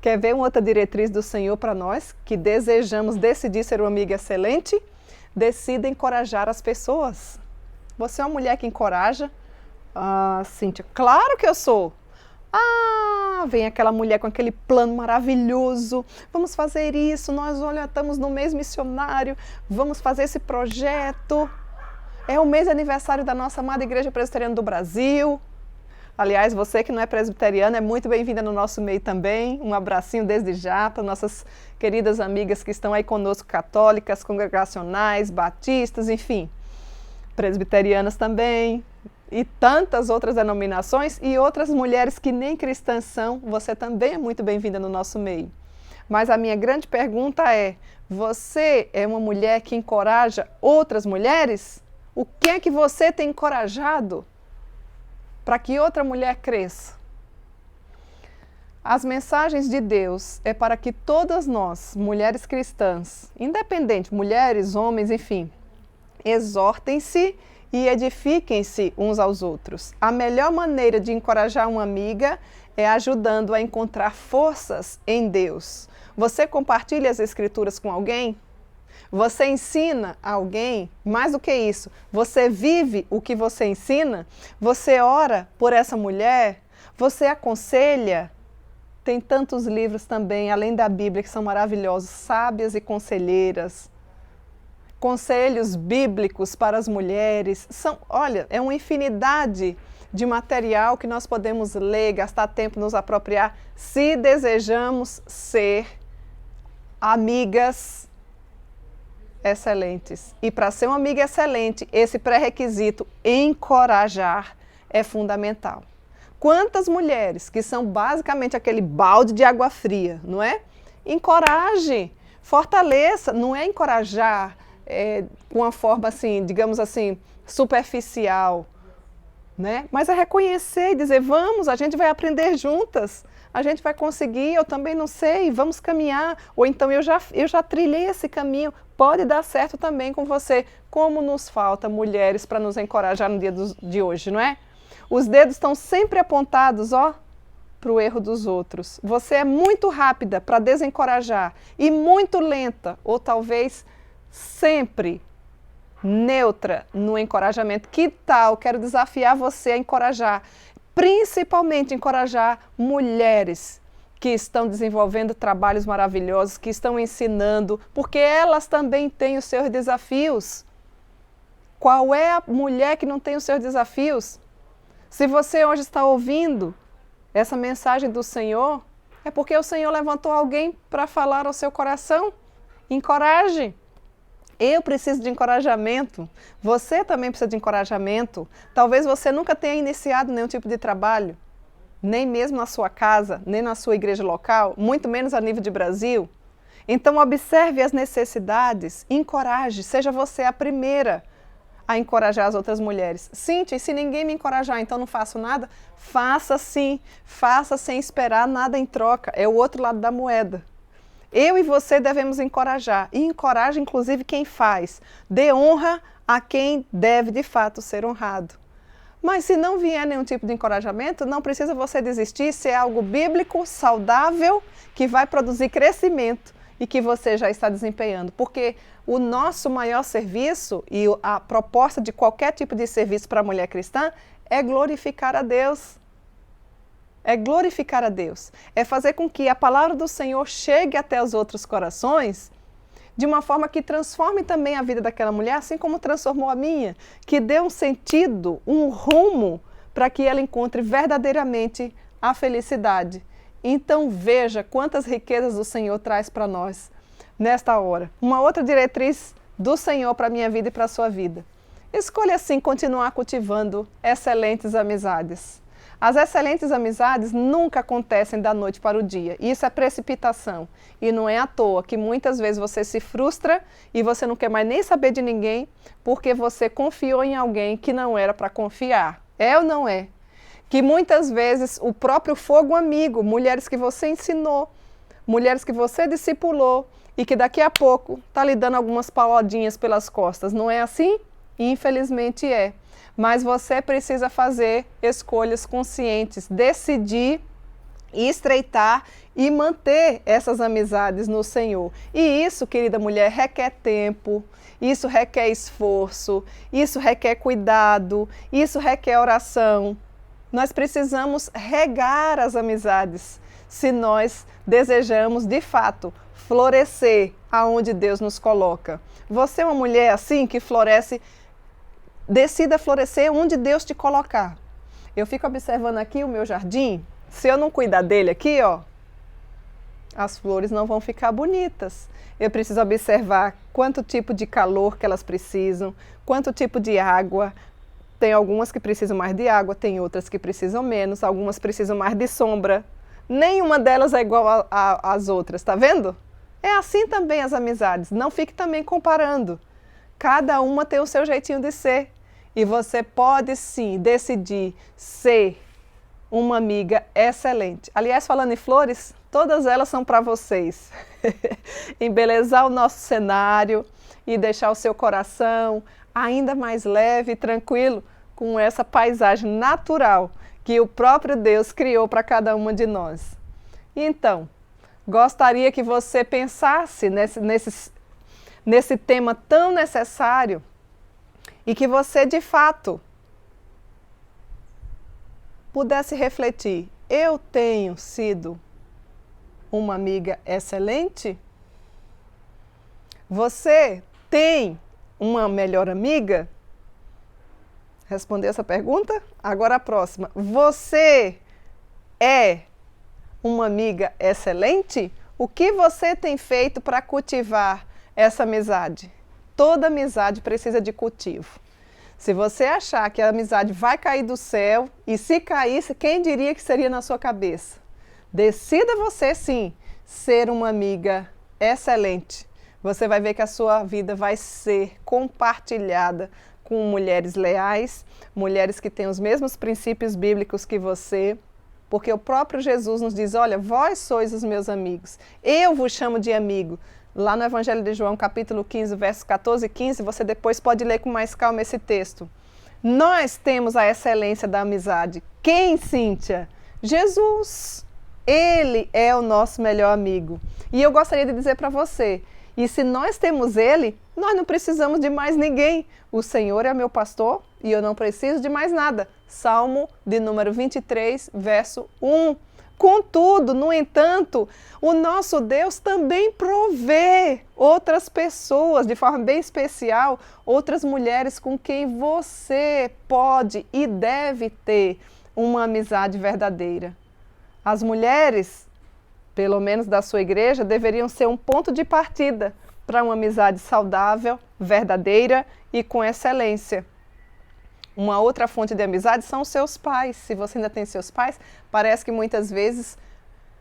Quer ver uma outra diretriz do Senhor para nós, que desejamos decidir ser uma amiga excelente? Decida encorajar as pessoas. Você é uma mulher que encoraja? Ah, Cíntia, claro que eu sou. Ah, vem aquela mulher com aquele plano maravilhoso, vamos fazer isso, nós olha, estamos no mês missionário, vamos fazer esse projeto. É o mês de aniversário da nossa amada Igreja Presbiteriana do Brasil. Aliás, você que não é presbiteriana é muito bem-vinda no nosso meio também. Um abracinho desde já para nossas queridas amigas que estão aí conosco, católicas, congregacionais, batistas, enfim, presbiterianas também. E tantas outras denominações e outras mulheres que nem cristãs são, você também é muito bem-vinda no nosso meio. Mas a minha grande pergunta é, você é uma mulher que encoraja outras mulheres? O que é que você tem encorajado para que outra mulher cresça? As mensagens de Deus é para que todas nós, mulheres cristãs, independente, mulheres, homens, enfim, exortem-se e edifiquem-se uns aos outros. A melhor maneira de encorajar uma amiga é ajudando a encontrar forças em Deus. Você compartilha as Escrituras com alguém? Você ensina a alguém? Mais do que isso, você vive o que você ensina? Você ora por essa mulher? Você aconselha? Tem tantos livros também, além da Bíblia, que são maravilhosos, Sábias e Conselheiras. Conselhos bíblicos para as mulheres. Olha, é uma infinidade de material que nós podemos ler, gastar tempo, nos apropriar, se desejamos ser amigas excelentes. E para ser uma amiga excelente, esse pré-requisito, encorajar, é fundamental. Quantas mulheres que são basicamente aquele balde de água fria, não é? Encoraje, fortaleça, não é encorajar com uma forma assim, digamos assim, superficial, né? Mas é reconhecer e dizer, vamos, a gente vai aprender juntas, a gente vai conseguir, eu também não sei, vamos caminhar. Ou então eu já trilhei esse caminho, pode dar certo também com você. Como nos falta mulheres para nos encorajar no dia de hoje, não é? Os dedos estão sempre apontados, ó, para o erro dos outros. Você é muito rápida para desencorajar e muito lenta, ou talvez sempre neutra no encorajamento. Que tal? Quero desafiar você a encorajar, principalmente encorajar mulheres que estão desenvolvendo trabalhos maravilhosos, que estão ensinando, porque elas também têm os seus desafios. Qual é a mulher que não tem os seus desafios? Se você hoje está ouvindo essa mensagem do Senhor, é porque o Senhor levantou alguém para falar ao seu coração. Encoraje. Eu preciso de encorajamento. Você também precisa de encorajamento. Talvez você nunca tenha iniciado nenhum tipo de trabalho, nem mesmo na sua casa, nem na sua igreja local, muito menos a nível de Brasil. Então observe as necessidades, encoraje, seja você a primeira a encorajar as outras mulheres. Cíntia, e se ninguém me encorajar, então não faço nada? Faça sim, faça sem esperar nada em troca. É o outro lado da moeda. Eu e você devemos encorajar, e encoraje inclusive quem faz. Dê honra a quem deve de fato ser honrado. Mas se não vier nenhum tipo de encorajamento, não precisa você desistir, se é algo bíblico, saudável, que vai produzir crescimento e que você já está desempenhando. Porque o nosso maior serviço e a proposta de qualquer tipo de serviço para a mulher cristã é glorificar a Deus. É glorificar a Deus. É fazer com que a palavra do Senhor chegue até os outros corações de uma forma que transforme também a vida daquela mulher, assim como transformou a minha, que dê um sentido, um rumo para que ela encontre verdadeiramente a felicidade. Então veja quantas riquezas o Senhor traz para nós nesta hora. Uma outra diretriz do Senhor para a minha vida e para a sua vida. Escolha assim continuar cultivando excelentes amizades. As excelentes amizades nunca acontecem da noite para o dia. Isso é precipitação. E não é à toa que muitas vezes você se frustra e você não quer mais nem saber de ninguém porque você confiou em alguém que não era para confiar. É ou não é? Que muitas vezes o próprio fogo amigo, mulheres que você ensinou, mulheres que você discipulou e que daqui a pouco está lhe dando algumas paladinhas pelas costas. Não é assim? Infelizmente é. Mas você precisa fazer escolhas conscientes, decidir, estreitar e manter essas amizades no Senhor. E isso, querida mulher, requer tempo, isso requer esforço, isso requer cuidado, isso requer oração. Nós precisamos regar as amizades se nós desejamos, de fato, florescer aonde Deus nos coloca. Você é uma mulher assim que floresce. Decida florescer onde Deus te colocar. Eu fico observando aqui o meu jardim. Se eu não cuidar dele aqui, ó, as flores não vão ficar bonitas. Eu preciso observar quanto tipo de calor que elas precisam, quanto tipo de água. Tem algumas que precisam mais de água, tem outras que precisam menos, algumas precisam mais de sombra. Nenhuma delas é igual às outras, tá vendo? É assim também as amizades. Não fique também comparando. Cada uma tem o seu jeitinho de ser. E você pode sim decidir ser uma amiga excelente. Aliás, falando em flores, todas elas são para vocês. Embelezar o nosso cenário e deixar o seu coração ainda mais leve e tranquilo com essa paisagem natural que o próprio Deus criou para cada uma de nós. Então, gostaria que você pensasse nesse tema tão necessário e que você, de fato, pudesse refletir. Eu tenho sido uma amiga excelente? Você tem uma melhor amiga? Respondeu essa pergunta? Agora a próxima. Você é uma amiga excelente? O que você tem feito para cultivar essa amizade? Toda amizade precisa de cultivo. Se você achar que a amizade vai cair do céu, e se caísse, quem diria que seria na sua cabeça? Decida você sim ser uma amiga excelente. Você vai ver que a sua vida vai ser compartilhada com mulheres leais, mulheres que têm os mesmos princípios bíblicos que você, porque o próprio Jesus nos diz, olha, vós sois os meus amigos, eu vos chamo de amigo. Lá no Evangelho de João, capítulo 15, versos 14 e 15, você depois pode ler com mais calma esse texto. Nós temos a excelência da amizade. Quem, Cíntia? Jesus. Ele é o nosso melhor amigo. E eu gostaria de dizer para você, e se nós temos Ele, nós não precisamos de mais ninguém. O Senhor é meu pastor e eu não preciso de mais nada. Salmo de número 23, verso 1. Contudo, no entanto, o nosso Deus também provê outras pessoas, de forma bem especial, outras mulheres com quem você pode e deve ter uma amizade verdadeira. As mulheres, pelo menos da sua igreja, deveriam ser um ponto de partida para uma amizade saudável, verdadeira e com excelência. Uma outra fonte de amizade são os seus pais. Se você ainda tem seus pais, parece que muitas vezes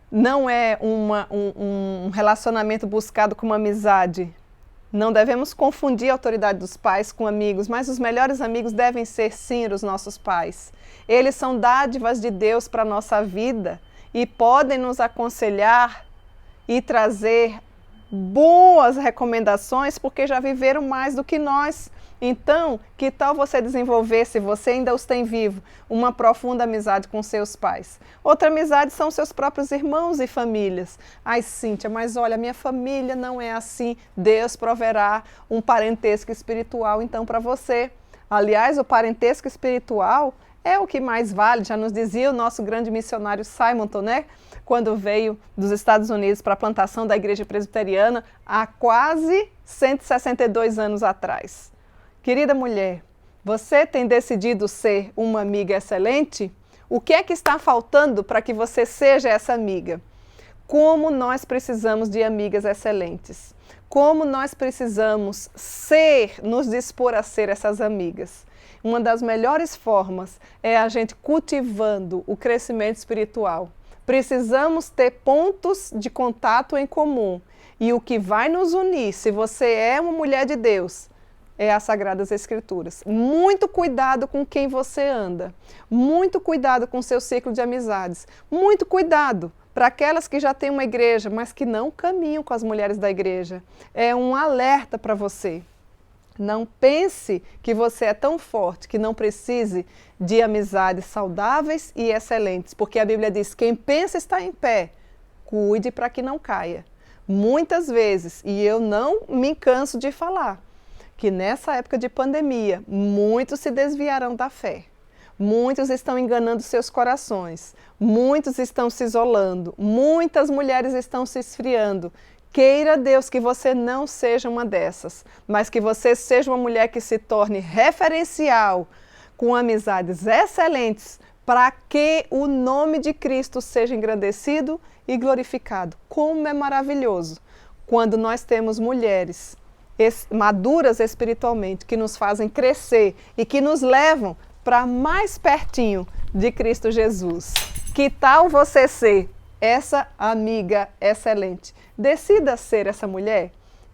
não é um relacionamento buscado como amizade. Não devemos confundir a autoridade dos pais com amigos, mas os melhores amigos devem ser, sim, os nossos pais. Eles são dádivas de Deus para a nossa vida e podem nos aconselhar e trazer boas recomendações, porque já viveram mais do que nós. Então, que tal você desenvolver, se você ainda os tem vivo, uma profunda amizade com seus pais? Outra amizade são seus próprios irmãos e famílias. Ai, Cíntia, mas olha, minha família não é assim. Deus proverá um parentesco espiritual, então, para você. Aliás, o parentesco espiritual é o que mais vale, já nos dizia o nosso grande missionário Simonton, né? Quando veio dos Estados Unidos para a plantação da Igreja Presbiteriana há quase 162 anos atrás. Querida mulher, você tem decidido ser uma amiga excelente? O que é que está faltando para que você seja essa amiga? Como nós precisamos de amigas excelentes? Como nós precisamos ser, nos dispor a ser essas amigas? Uma das melhores formas é a gente cultivando o crescimento espiritual. Precisamos ter pontos de contato em comum. E o que vai nos unir, se você é uma mulher de Deus, é as Sagradas Escrituras. Muito cuidado com quem você anda. Muito cuidado com o seu ciclo de amizades. Muito cuidado para aquelas que já têm uma igreja, mas que não caminham com as mulheres da igreja. É um alerta para você. Não pense que você é tão forte que não precise de amizades saudáveis e excelentes, porque a Bíblia diz, quem pensa está em pé, cuide para que não caia. Muitas vezes, e eu não me canso de falar, que nessa época de pandemia, muitos se desviarão da fé. Muitos estão enganando seus corações, muitos estão se isolando, muitas mulheres estão se esfriando. Queira Deus que você não seja uma dessas, mas que você seja uma mulher que se torne referencial, com amizades excelentes, para que o nome de Cristo seja engrandecido e glorificado. Como é maravilhoso quando nós temos mulheres maduras espiritualmente, que nos fazem crescer e que nos levam para mais pertinho de Cristo Jesus. Que tal você ser essa amiga excelente? Decida ser essa mulher.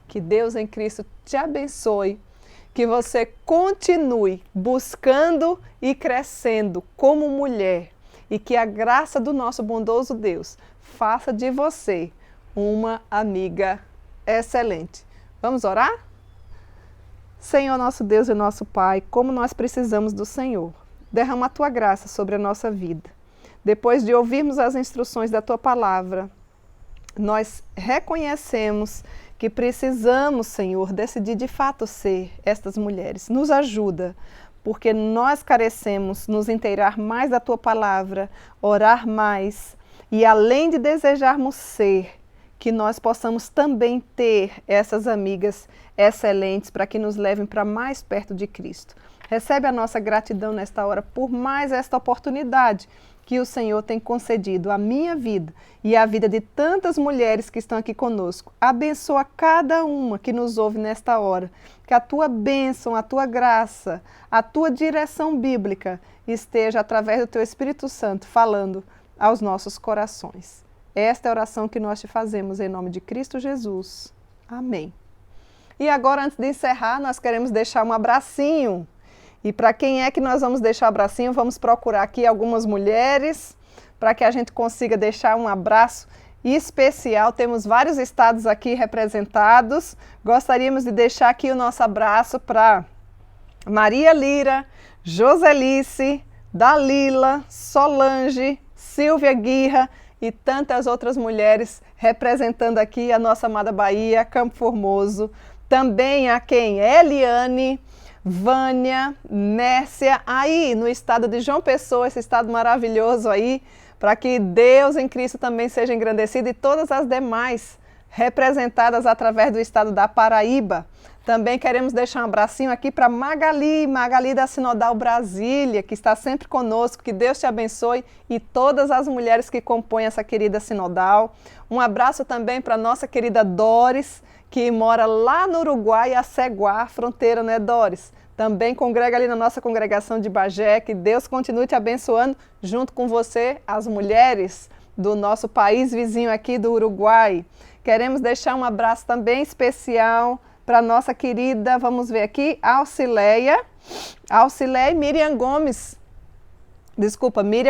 Que Deus em Cristo te abençoe, que você continue buscando e crescendo como mulher e que a graça do nosso bondoso Deus faça de você uma amiga excelente. Vamos orar? Senhor, nosso Deus e nosso Pai, como nós precisamos do Senhor. Derrama a Tua graça sobre a nossa vida. Depois de ouvirmos as instruções da Tua palavra, nós reconhecemos que precisamos, Senhor, decidir de fato ser estas mulheres. Nos ajuda, porque nós carecemos nos inteirar mais da Tua palavra, orar mais e além de desejarmos ser, que nós possamos também ter essas amigas excelentes para que nos levem para mais perto de Cristo. Recebe a nossa gratidão nesta hora por mais esta oportunidade que o Senhor tem concedido à minha vida e à vida de tantas mulheres que estão aqui conosco. Abençoa cada uma que nos ouve nesta hora. Que a Tua bênção, a Tua graça, a Tua direção bíblica esteja através do Teu Espírito Santo falando aos nossos corações. Esta é a oração que nós te fazemos em nome de Cristo Jesus. Amém. E agora, antes de encerrar, nós queremos deixar um abracinho. E para quem é que nós vamos deixar o abracinho? Vamos procurar aqui algumas mulheres para que a gente consiga deixar um abraço especial. Temos vários estados aqui representados. Gostaríamos de deixar aqui o nosso abraço para Maria Lira, Joselice, Dalila, Solange, Silvia Guirra e tantas outras mulheres representando aqui a nossa amada Bahia, Campo Formoso. Também a quem? Eliane, Vânia, Mércia, aí no estado de João Pessoa, esse estado maravilhoso aí, para que Deus em Cristo também seja engrandecido e todas as demais representadas através do estado da Paraíba. Também queremos deixar um abracinho aqui para Magali da Sinodal Brasília, que está sempre conosco. Que Deus te abençoe e todas as mulheres que compõem essa querida Sinodal. Um abraço também para nossa querida Doris, que mora lá no Uruguai, Aceguá, fronteira, né, Doris? Também congrega ali na nossa congregação de Bagé. Que Deus continue te abençoando junto com você, as mulheres do nosso país vizinho aqui do Uruguai. Queremos deixar um abraço também especial para nossa querida, vamos ver aqui, Alcileia e Miriam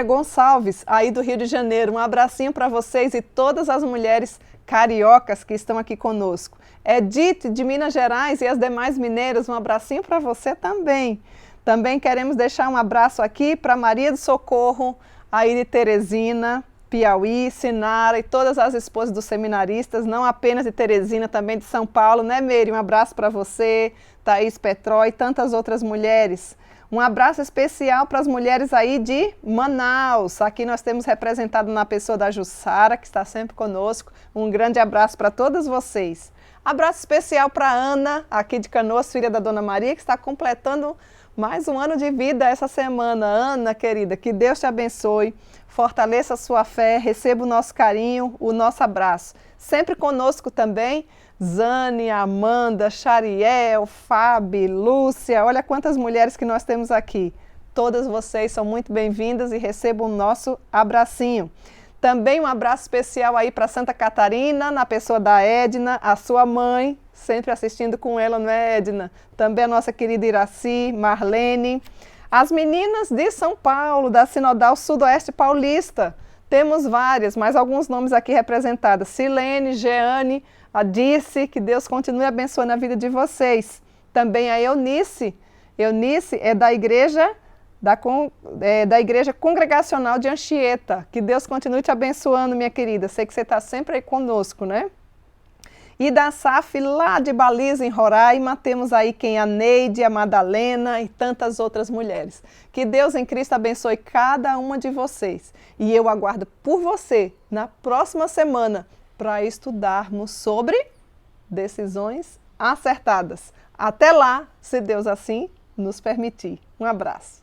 Gonçalves, aí do Rio de Janeiro. Um abracinho para vocês e todas as mulheres cariocas que estão aqui conosco. Edith, de Minas Gerais, e as demais mineiras, um abracinho para você também. Também queremos deixar um abraço aqui para Maria do Socorro, aí de Teresina, Piauí, Sinara e todas as esposas dos seminaristas, não apenas de Teresina, também de São Paulo, né, Meire? Um abraço para você, Thaís Petró e tantas outras mulheres. Um abraço especial para as mulheres aí de Manaus. Aqui nós temos representado na pessoa da Jussara, que está sempre conosco. Um grande abraço para todas vocês. Abraço especial para Ana, aqui de Canoas, filha da Dona Maria, que está completando mais um ano de vida essa semana. Ana, querida, que Deus te abençoe. Fortaleça a sua fé, receba o nosso carinho, o nosso abraço. Sempre conosco também, Zane, Amanda, Chariel, Fábio, Lúcia, olha quantas mulheres que nós temos aqui. Todas vocês são muito bem-vindas e recebam o nosso abracinho. Também um abraço especial aí para Santa Catarina, na pessoa da Edna, a sua mãe, sempre assistindo com ela, não é, Edna? Também a nossa querida Iraci, Marlene. As meninas de São Paulo, da Sinodal Sudoeste Paulista, temos várias, mas alguns nomes aqui representados. Silene, Jeane, a Dirce, que Deus continue abençoando a vida de vocês. Também a Eunice é da igreja Congregacional de Anchieta. Que Deus continue te abençoando, minha querida. Sei que você está sempre aí conosco, né? E da SAF lá de Baliza, em Roraima, temos aí quem? A Neide, a Madalena e tantas outras mulheres. Que Deus em Cristo abençoe cada uma de vocês. E eu aguardo por você na próxima semana para estudarmos sobre decisões acertadas. Até lá, se Deus assim nos permitir. Um abraço.